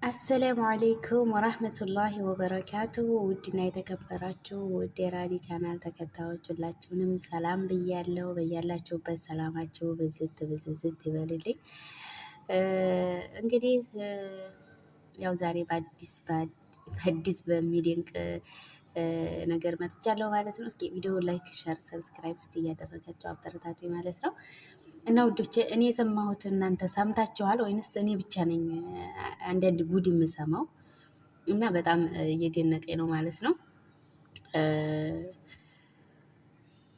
አሰላሙ አሌይኩም ወራህመቱላሂ ወበረካቱሁ። ውድና የተከበራችሁ ውድ የራዲ ቻናል ተከታዮች ሁላችሁንም ሰላም ብያለሁ። በያላችሁበት ሰላማችሁ ብዝት ብዝዝት ይበልልኝ። እንግዲህ ያው ዛሬ በአዲስ በሚደንቅ ነገር መጥቻለሁ ማለት ነው። እስኪ ቪዲዮ ላይክ፣ ሸር፣ ሰብስክራይብ እስኪ እያደረጋችሁ አበረታቱ ማለት ነው። እና ውዶቼ እኔ የሰማሁት እናንተ ሰምታችኋል ወይንስ እኔ ብቻ ነኝ አንዳንድ ጉድ የምሰማው? እና በጣም እየደነቀኝ ነው ማለት ነው።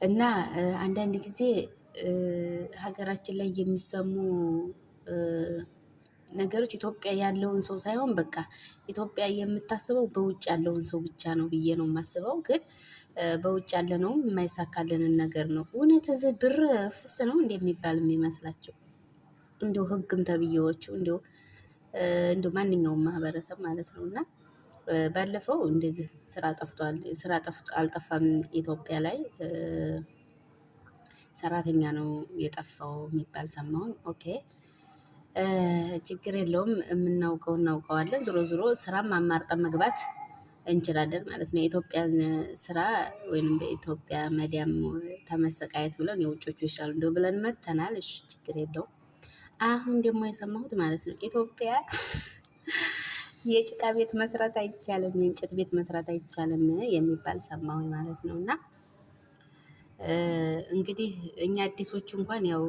እና አንዳንድ ጊዜ ሀገራችን ላይ የሚሰሙ ነገሮች ኢትዮጵያ ያለውን ሰው ሳይሆን በቃ ኢትዮጵያ የምታስበው በውጭ ያለውን ሰው ብቻ ነው ብዬ ነው የማስበው። ግን በውጭ ያለነውም የማይሳካልንን ነገር ነው። እውነት እዚህ ብር ፍስ ነው እንደሚባል የሚመስላቸው እንዲሁ ህግም ተብዬዎቹ እንዲሁ ማንኛውም ማህበረሰብ ማለት ነው። እና ባለፈው እንደዚህ ስራ ጠፍቷል፣ አልጠፋም ኢትዮጵያ ላይ ሰራተኛ ነው የጠፋው የሚባል ሰማሁኝ። ኦኬ ችግር የለውም፣ የምናውቀው እናውቀዋለን። ዞሮ ዞሮ ስራም አማርጠን መግባት እንችላለን ማለት ነው። የኢትዮጵያን ስራ ወይም በኢትዮጵያ መዲያም ተመሰቃየት ብለን የውጮቹ ይሻሉ እንደው ብለን መተናል። እሺ ችግር የለውም። አሁን ደግሞ የሰማሁት ማለት ነው ኢትዮጵያ የጭቃ ቤት መስራት አይቻልም፣ የእንጨት ቤት መስራት አይቻልም የሚባል ሰማሁኝ ማለት ነው። እና እንግዲህ እኛ አዲሶቹ እንኳን ያው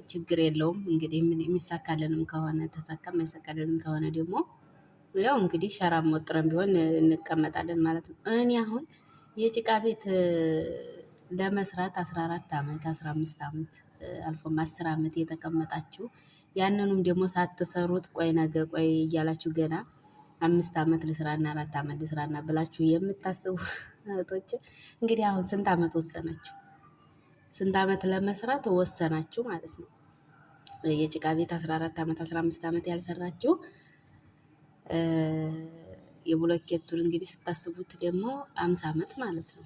ችግር የለውም እንግዲህ የሚሳካልንም ከሆነ ተሳካ፣ የማይሳካልንም ከሆነ ደግሞ ያው እንግዲህ ሸራም ወጥረን ቢሆን እንቀመጣለን ማለት ነው። እኔ አሁን የጭቃ ቤት ለመስራት 14 ዓመት 15 ዓመት አልፎም 10 ዓመት የተቀመጣችሁ ያንኑም ደግሞ ሳትሰሩት ቆይ ነገ ቆይ እያላችሁ ገና 5 ዓመት ልስራና 4 ዓመት ልስራና ብላችሁ የምታስቡ እህቶች እንግዲህ አሁን ስንት ዓመት ወሰናችሁ? ስንት ዓመት ለመስራት ወሰናችሁ ማለት ነው? የጭቃ ቤት 14 ዓመት 15 ዓመት ያልሰራችሁ የብሎኬቱን እንግዲህ ስታስቡት ደግሞ 50 ዓመት ማለት ነው።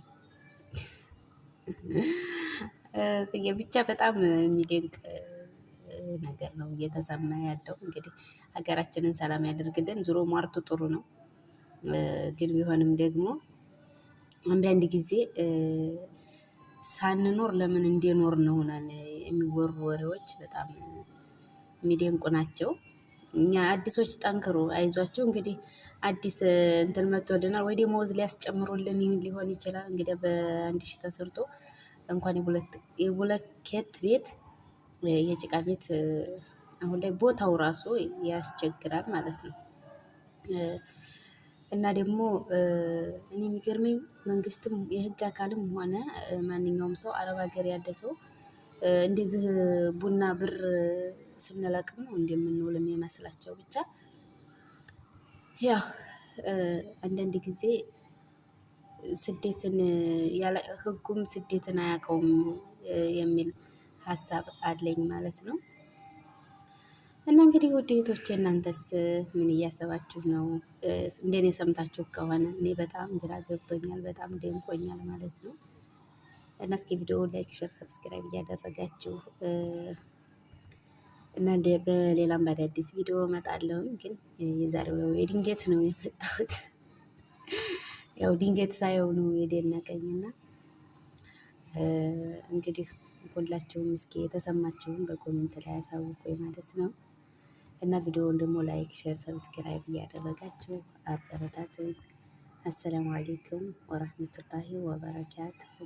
ብቻ በጣም የሚደንቅ ነገር ነው እየተሰማ ያለው። እንግዲህ ሀገራችንን ሰላም ያደርግልን። ዙሮ ሟርቱ ጥሩ ነው፣ ግን ቢሆንም ደግሞ አንዳንድ ጊዜ ሳንኖር ለምን እንደኖር ነው ሆነን የሚወሩ ወሬዎች በጣም የሚደንቁ ናቸው። እኛ አዲሶች ጠንክሩ፣ አይዟችሁ። እንግዲህ አዲስ እንትን መጥቶልናል ወይ ደሞዝ ሊያስጨምሩልን ሊሆን ይችላል። እንግዲህ በ1 ሺህ ተሰርቶ እንኳን የብሎኬት ቤት የጭቃ ቤት አሁን ላይ ቦታው ራሱ ያስቸግራል ማለት ነው። እና ደግሞ እኔ የሚገርመኝ መንግስትም የህግ አካልም ሆነ ማንኛውም ሰው አረብ ሀገር ያለ ሰው እንደዚህ ቡና ብር ስንለቅም ነው እንደምንውል የሚመስላቸው። ብቻ ያው አንዳንድ ጊዜ ስደትን ህጉም ስደትን አያውቀውም የሚል ሀሳብ አለኝ ማለት ነው። እና እንግዲህ ውድ እህቶቼ እናንተስ ምን እያሰባችሁ ነው? እንደኔ ሰምታችሁ ከሆነ እኔ በጣም ግራ ገብቶኛል፣ በጣም ደንቆኛል ማለት ነው። እና እስኪ ቪዲዮ ላይክ፣ ሸር፣ ሰብስክራይብ እያደረጋችሁ እና በሌላም በአዳዲስ ቪዲዮ እመጣለሁ። ግን የዛሬው የድንገት ነው የመጣሁት። ያው ድንገት ሳየው ነው የደነቀኝና እንግዲህ ሁላችሁም እስኪ የተሰማችሁን በኮሜንት ላይ አሳውቁኝ ማለት ነው። እና ቪዲዮውን ደግሞ ላይክ፣ ሼር፣ ሰብስክራይብ እያደረጋችሁ አበረታቱኝ። አሰላሙ አሌይኩም ወራህመቱላሂ ወበረካቱሁ።